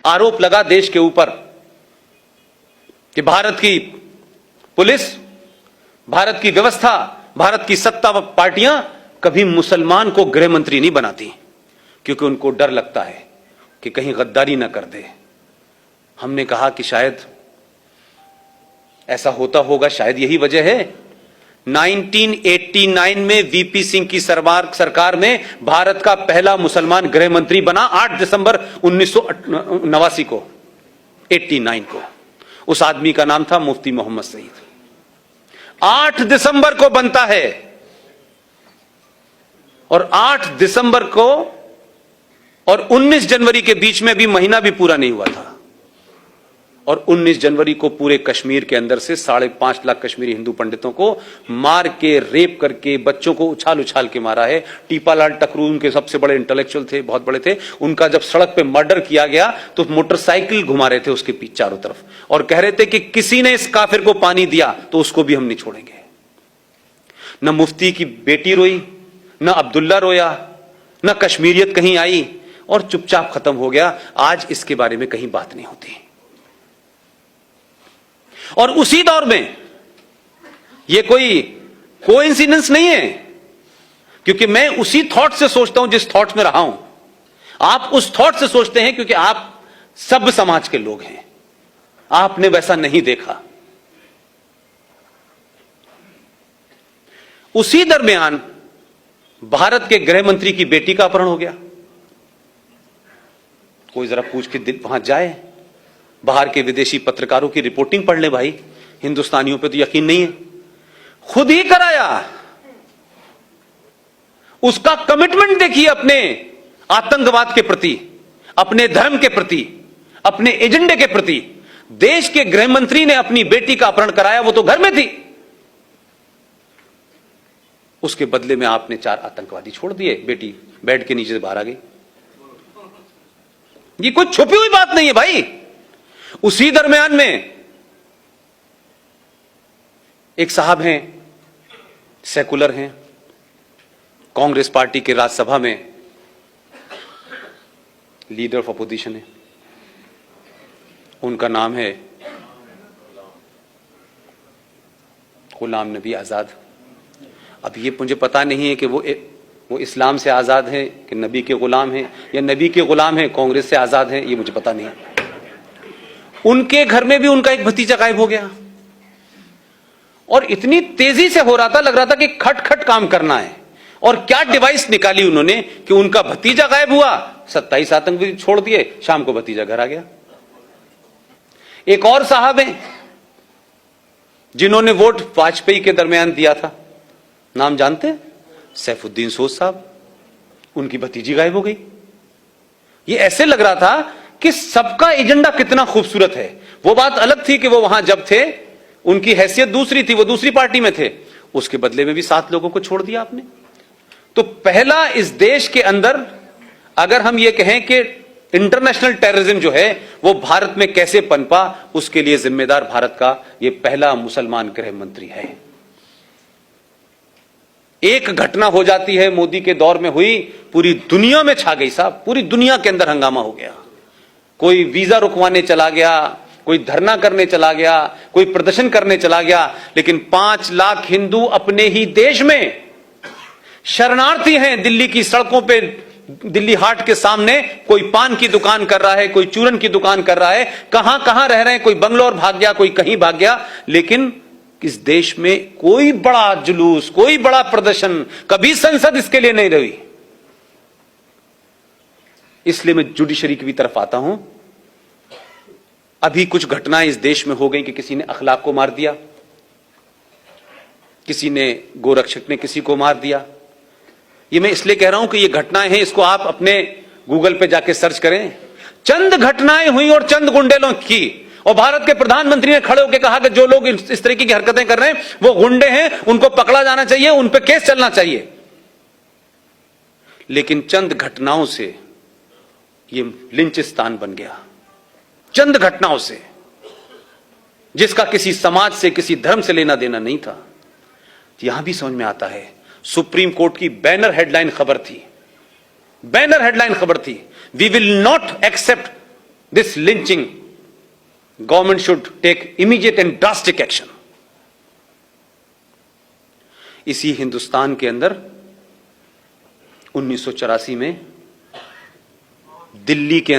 आरोप लगा देश के ऊपर कि भारत की पुलिस, भारत की व्यवस्था, भारत की सत्ता व पार्टियां कभी मुसलमान को गृह मंत्री नहीं बनाती, क्योंकि उनको डर लगता है कि कहीं गद्दारी ना कर दे। हमने कहा कि शायद ऐसा होता होगा, शायद यही वजह है 1989 में वीपी सिंह की सरकार में भारत का पहला मुसलमान गृह मंत्री बना 8 दिसंबर 1989 को, 89 को। उस आदमी का नाम था मुफ्ती मोहम्मद सईद। 8 दिसंबर को बनता है और 8 दिसंबर को और 19 जनवरी के बीच में भी महीना भी पूरा नहीं हुआ था, और 19 जनवरी को पूरे कश्मीर के अंदर से 5.5 लाख कश्मीरी हिंदू पंडितों को मार के, रेप करके, बच्चों को उछाल उछाल के मारा है। टीपालाल टकरू उनके सबसे बड़े इंटेलेक्चुअल थे, बहुत बड़े थे। उनका जब सड़क पे मर्डर किया गया तो मोटरसाइकिल घुमा रहे थे उसके पीछे चारों तरफ, और कह रहे थे कि किसी ने इस काफिर को पानी दिया तो उसको भी हम नहीं छोड़ेंगे। न मुफ्ती की बेटी रोई, न अब्दुल्ला रोया, न कश्मीरियत कहीं आई, और चुपचाप खत्म हो गया। आज इसके बारे में कहीं बात नहीं होती। और उसी दौर में यह कोई कोइंसिडेंस नहीं है, क्योंकि मैं उसी थॉट से सोचता हूं जिस थॉट में रहा हूं। आप उस थॉट से सोचते हैं क्योंकि आप सब समाज के लोग हैं, आपने वैसा नहीं देखा। उसी दरमियान भारत के गृह मंत्री की बेटी का अपहरण हो गया। कोई जरा पूछ के वहां जाए, बाहर के विदेशी पत्रकारों की रिपोर्टिंग पढ़ ले भाई, हिंदुस्तानियों पे तो यकीन नहीं है। खुद ही कराया। उसका कमिटमेंट देखिए अपने आतंकवाद के प्रति, अपने धर्म के प्रति, अपने एजेंडे के प्रति। देश के गृह मंत्री ने अपनी बेटी का अपहरण कराया, वो तो घर में थी। उसके बदले में आपने 4 आतंकवादी छोड़ दिए, बेटी बेड के नीचे से बाहर आ गई। ये कोई छुपी हुई बात नहीं है भाई। उसी दरमियान में एक साहब हैं, सेकुलर हैं, कांग्रेस पार्टी के राज्यसभा में लीडर ऑफ अपोजिशन है, उनका नाम है गुलाम नबी आजाद। अब ये मुझे पता नहीं है कि वो इस्लाम से आजाद हैं कि नबी के गुलाम हैं, या नबी के गुलाम हैं कांग्रेस से आजाद हैं, ये मुझे पता नहीं। उनके घर में भी उनका एक भतीजा गायब हो गया, और इतनी तेजी से हो रहा था, लग रहा था कि खट खट काम करना है। और क्या डिवाइस निकाली उन्होंने कि उनका भतीजा गायब हुआ, 27 आतंकवादी छोड़ दिए, शाम को भतीजा घर आ गया। एक और साहब हैं जिन्होंने वोट वाजपेयी के दरमियान दिया था, नाम जानते हैं? सैफुद्दीन सोज साहब। उनकी भतीजी गायब हो गई। ये ऐसे लग रहा था कि सबका एजेंडा कितना खूबसूरत है। वो बात अलग थी कि वो वहां जब थे उनकी हैसियत दूसरी थी, वो दूसरी पार्टी में थे। उसके बदले में भी 7 लोगों को छोड़ दिया आपने। तो पहला इस देश के अंदर अगर हम ये कहें कि इंटरनेशनल टेररिज्म जो है वो भारत में कैसे पनपा, उसके लिए जिम्मेदार भारत का ये पहला मुसलमान गृह मंत्री है। एक घटना हो जाती है, मोदी के दौर में हुई, पूरी दुनिया में छा गई साहब, पूरी दुनिया के अंदर हंगामा हो गया। कोई वीजा रुकवाने चला गया, कोई धरना करने चला गया, कोई प्रदर्शन करने चला गया, लेकिन 5 लाख हिंदू अपने ही देश में शरणार्थी हैं। दिल्ली की सड़कों पे, दिल्ली हाट के सामने कोई पान की दुकान कर रहा है, कोई चूरन की दुकान कर रहा है, कहां कहां रह रहे हैं, कोई बंगलोर भाग गया, कोई कहीं भाग गया। लेकिन इस देश में कोई बड़ा जुलूस, कोई बड़ा प्रदर्शन, कभी संसद इसके लिए नहीं रही। इसलिए मैं जुडिशरी की भी तरफ आता हूं। अभी कुछ घटनाएं इस देश में हो गई कि किसी ने अखलाक को मार दिया, किसी ने, गोरक्षक ने किसी को मार दिया। ये मैं इसलिए कह रहा हूं कि ये घटनाएं हैं, इसको आप अपने गूगल पे जाके सर्च करें। चंद घटनाएं हुई और चंद गुंडेलों की, और भारत के प्रधानमंत्री ने खड़े होकर कहा कि जो लोग इस तरीके की हरकतें कर रहे हैं वो गुंडे हैं, उनको पकड़ा जाना चाहिए, उन पे केस चलना चाहिए। लेकिन चंद घटनाओं से ये लिंचिस्तान बन गया, चंद घटनाओं से, जिसका किसी समाज से, किसी धर्म से लेना देना नहीं था। यहां भी समझ में आता है, सुप्रीम कोर्ट की बैनर हेडलाइन खबर थी, बैनर हेडलाइन खबर थी, we will not accept this lynching government should take immediate and drastic action. इसी हिंदुस्तान के अंदर 1984 में दिल्ली के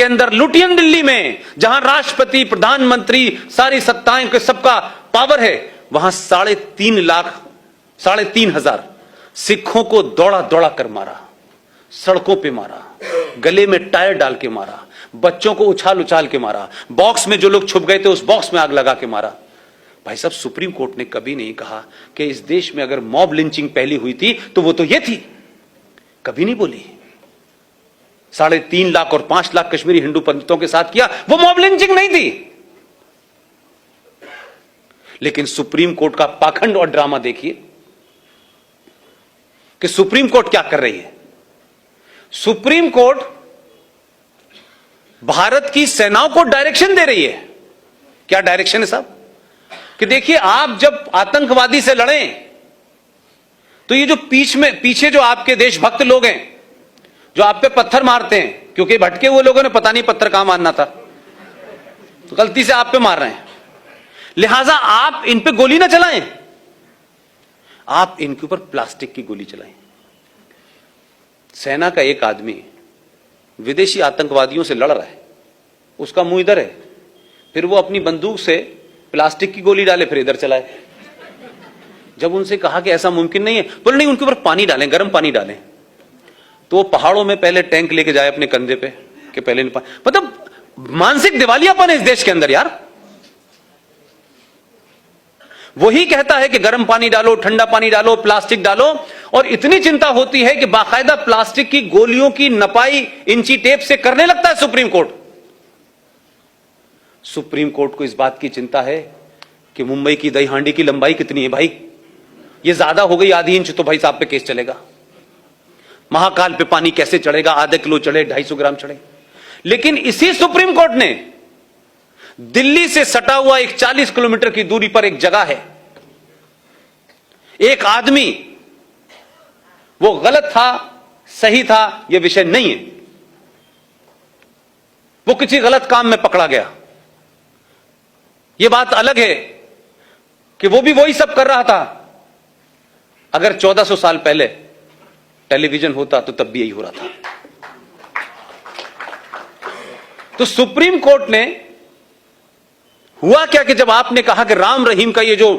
अंदर लुटियन दिल्ली में, जहां राष्ट्रपति, प्रधानमंत्री, सारी सत्ताएं के सबका पावर है, वहां 3,500 सिखों को दौड़ा दौड़ा कर मारा, सड़कों पे मारा, गले में टायर डाल के मारा, बच्चों को उछाल उछाल के मारा, बॉक्स में जो लोग छुप गए थे उस बॉक्स में आग लगा के मारा। भाई साहब, सुप्रीम कोर्ट ने कभी नहीं कहा कि इस देश में अगर मॉब लिंचिंग पहली हुई थी तो वो तो ये थी, कभी नहीं बोली। 3.5 लाख और 5 लाख कश्मीरी हिंदू पंडितों के साथ किया, वो मॉब लिंचिंग नहीं थी। लेकिन सुप्रीम कोर्ट का पाखंड और ड्रामा देखिए कि सुप्रीम कोर्ट क्या कर रही है। सुप्रीम कोर्ट भारत की सेनाओं को डायरेक्शन दे रही है। क्या डायरेक्शन है साहब? कि देखिए, आप जब आतंकवादी से लड़ें तो ये जो पीछे जो आपके देशभक्त लोग हैं जो आप पे पत्थर मारते हैं, क्योंकि भटके हुए लोगों ने पता नहीं पत्थर कहां मारना था, तो गलती से आप पे मार रहे हैं, लिहाजा आप इन पे गोली ना चलाएं, आप इनके ऊपर प्लास्टिक की गोली चलाएं। सेना का एक आदमी विदेशी आतंकवादियों से लड़ रहा है, उसका मुंह इधर है, फिर वो अपनी बंदूक से प्लास्टिक की गोली डाले, फिर इधर चलाए। जब उनसे कहा कि ऐसा मुमकिन नहीं है, बोले नहीं, उनके ऊपर पानी डालें, गर्म पानी डालें। तो वो पहाड़ों में पहले टैंक लेके जाए अपने कंधे पे कि पहले नहीं, मतलब मानसिक दिवालियापन है इस देश के अंदर यार। वही कहता है कि गर्म पानी डालो, ठंडा पानी डालो, प्लास्टिक डालो, और इतनी चिंता होती है कि बाकायदा प्लास्टिक की गोलियों की नपाई इंची टेप से करने लगता है सुप्रीम कोर्ट। सुप्रीम कोर्ट को इस बात की चिंता है कि मुंबई की दही हांडी की लंबाई कितनी है भाई, ये ज्यादा हो गई आधी इंच तो भाई साहब पे केस चलेगा। महाकाल पे पानी कैसे चढ़ेगा, आधे किलो चढ़े, 250 ग्राम चढ़े। लेकिन इसी सुप्रीम कोर्ट ने दिल्ली से सटा हुआ एक 40 किलोमीटर की दूरी पर एक जगह है, एक आदमी, वो गलत था सही था यह विषय नहीं है, वो किसी गलत काम में पकड़ा गया, यह बात अलग है कि वो भी वही सब कर रहा था। अगर 1400 साल पहले टेलीविजन होता तो तब भी यही हो रहा था। तो सुप्रीम कोर्ट ने हुआ क्या कि जब आपने कहा कि राम रहीम का ये जो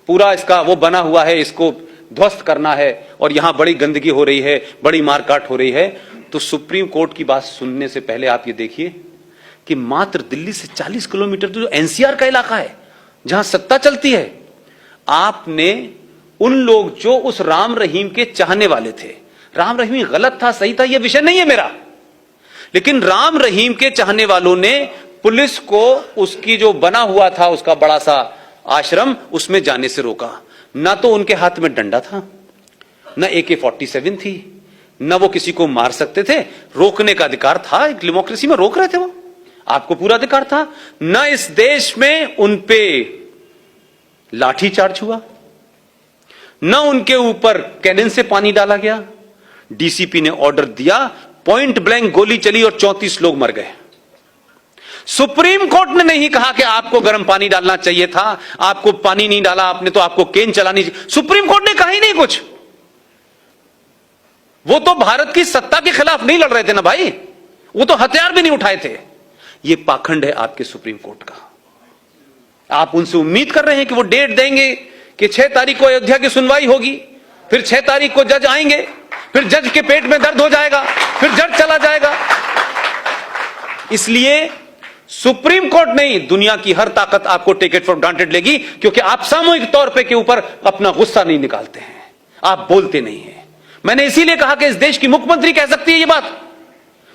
पूरा इसका वो बना हुआ है, इसको ध्वस्त करना है और यहां बड़ी गंदगी हो रही है, बड़ी मारकाट हो रही है, तो सुप्रीम कोर्ट की बात सुनने से पहले आप ये देखिए कि मात्र दिल्ली से 40 किलोमीटर जो एनसीआर का इलाका है जहां सत्ता चलती है, आपने उन लोग जो उस राम रहीम के चाहने वाले थे, राम रहीम गलत था सही था यह विषय नहीं है मेरा, लेकिन राम रहीम के चाहने वालों ने पुलिस को उसकी जो बना हुआ था उसका बड़ा सा आश्रम उसमें जाने से रोका। ना तो उनके हाथ में डंडा था, ना AK-47 थी, ना वो किसी को मार सकते थे, रोकने का अधिकार था, एक डेमोक्रेसी में रोक रहे थे, वो आपको पूरा अधिकार था। ना इस देश में उन पे लाठीचार्ज हुआ, ना उनके ऊपर कैनन से पानी डाला गया। डीसीपी ने ऑर्डर दिया, पॉइंट ब्लैंक गोली चली और 34 लोग मर गए। सुप्रीम कोर्ट ने नहीं कहा कि आपको गर्म पानी डालना चाहिए था, आपको पानी नहीं डाला आपने तो आपको केन चलानी चाहिए, सुप्रीम कोर्ट ने कहा ही नहीं कुछ। वो तो भारत की सत्ता के खिलाफ नहीं लड़ रहे थे ना भाई, वो तो हथियार भी नहीं उठाए थे। ये पाखंड है आपके सुप्रीम कोर्ट का। आप उनसे उम्मीद कर रहे हैं कि वो डेट देंगे कि 6 तारीख को अयोध्या की सुनवाई होगी, फिर 6 तारीख को जज आएंगे, फिर जज के पेट में दर्द हो जाएगा, फिर जज चला जाएगा। इसलिए सुप्रीम कोर्ट नहीं, दुनिया की हर ताकत आपको टेक इट फॉर ग्रांटेड लेगी, क्योंकि आप सामूहिक तौर पे के ऊपर अपना गुस्सा नहीं निकालते हैं, आप बोलते नहीं हैं। मैंने इसीलिए कहा कि इस देश की मुख्यमंत्री कह सकती है ये बात,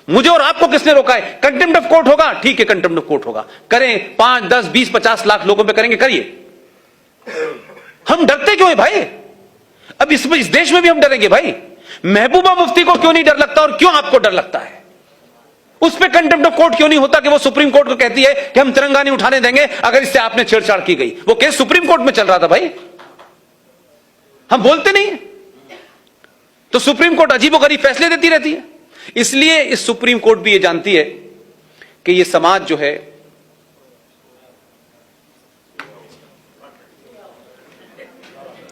मुझे और आपको किसने रोका है? कंटेम्प्ट ऑफ कोर्ट होगा, ठीक है, कंटेम्प्ट ऑफ कोर्ट होगा, करें, 5, 10, 20, 50 लाख लोगों पे करेंगे, करिए। हम डरते क्यों है भाई? अब इस देश में भी हम डरेंगे भाई? महबूबा मुफ्ती को क्यों नहीं डर लगता और क्यों आपको डर लगता है? उस पर कंटेम्प्ट ऑफ कोर्ट क्यों नहीं होता कि वो सुप्रीम कोर्ट को कहती है कि हम तिरंगा नहीं उठाने देंगे अगर इससे आपने छेड़छाड़ की गई? वो केस सुप्रीम कोर्ट में चल रहा था भाई, हम बोलते नहीं। तो सुप्रीम कोर्ट अजीबोगरीब फैसले देती रहती है। इसलिए इस सुप्रीम कोर्ट भी ये जानती है कि ये समाज जो है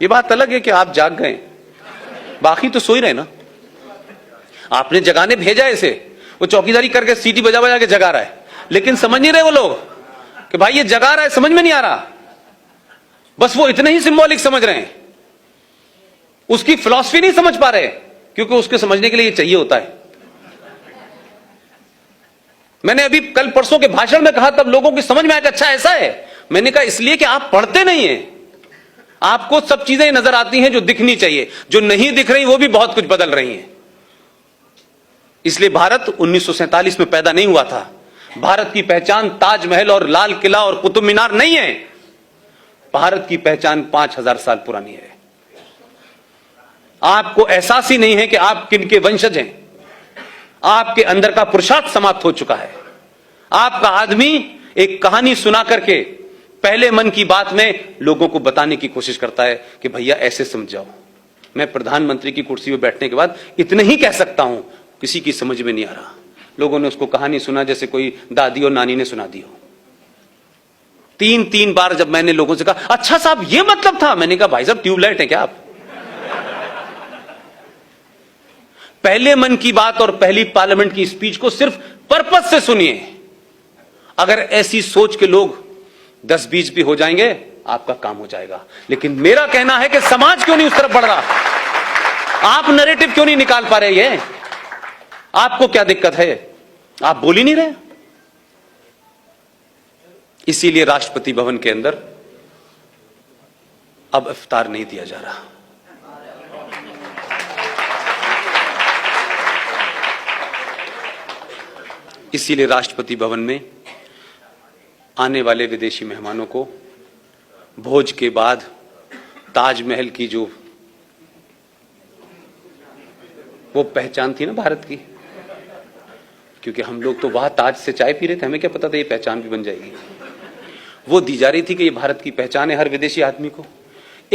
ये बात अलग है कि आप जाग गए, बाकी तो सो ही रहे ना। आपने जगाने भेजा इसे, वो चौकीदारी करके सीटी बजा बजा के जगा रहा है, लेकिन समझ नहीं रहे वो लोग कि भाई ये जगा रहा है, समझ में नहीं आ रहा। बस वो इतने ही सिंबॉलिक समझ रहे हैं, उसकी फिलॉसफी नहीं समझ पा रहे, क्योंकि उसके समझने के लिए ये चाहिए होता है। मैंने अभी कल परसों के भाषण में कहा, तब लोगों की समझ में आया कि अच्छा ऐसा है। मैंने कहा इसलिए कि आप पढ़ते नहीं हैं, आपको सब चीजें नजर आती हैं जो दिखनी चाहिए, जो नहीं दिख रही वो भी बहुत कुछ बदल रही हैं। इसलिए भारत 1947 में पैदा नहीं हुआ था। भारत की पहचान ताजमहल और लाल किला और कुतुब मीनार नहीं है। भारत की पहचान 5000 साल पुरानी है। आपको एहसास ही नहीं है कि आप किनके वंशज हैं। आपके अंदर का पुरुषार्थ समाप्त हो चुका है। आपका आदमी एक कहानी सुना करके पहले मन की बात में लोगों को बताने की कोशिश करता है कि भैया ऐसे समझाओ। मैं प्रधानमंत्री की कुर्सी पर बैठने के बाद इतने ही कह सकता हूं, किसी की समझ में नहीं आ रहा। लोगों ने उसको कहानी सुना जैसे कोई दादी और नानी ने सुना दी हो। 3 बार जब मैंने लोगों से कहा अच्छा साहब ये मतलब था, मैंने कहा भाई साहब ट्यूबलाइट है क्या आप? पहले मन की बात और पहली पार्लियामेंट की स्पीच को सिर्फ पर्पस से सुनिए। अगर ऐसी सोच के लोग 10-20 भी हो जाएंगे, आपका काम हो जाएगा। लेकिन मेरा कहना है कि समाज क्यों नहीं उस तरफ बढ़ रहा? आप नैरेटिव क्यों नहीं निकाल पा रहे? ये आपको क्या दिक्कत है? आप बोल ही नहीं रहे। इसीलिए राष्ट्रपति भवन के अंदर अब इफ्तार नहीं दिया जा रहा। इसीलिए राष्ट्रपति भवन में आने वाले विदेशी मेहमानों को भोज के बाद ताजमहल की जो वो पहचान थी ना भारत की, क्योंकि हम लोग तो वहां ताज से चाय पी रहे थे, हमें क्या पता था ये पहचान भी बन जाएगी। वो दी जा रही थी कि ये भारत की पहचान है हर विदेशी आदमी को।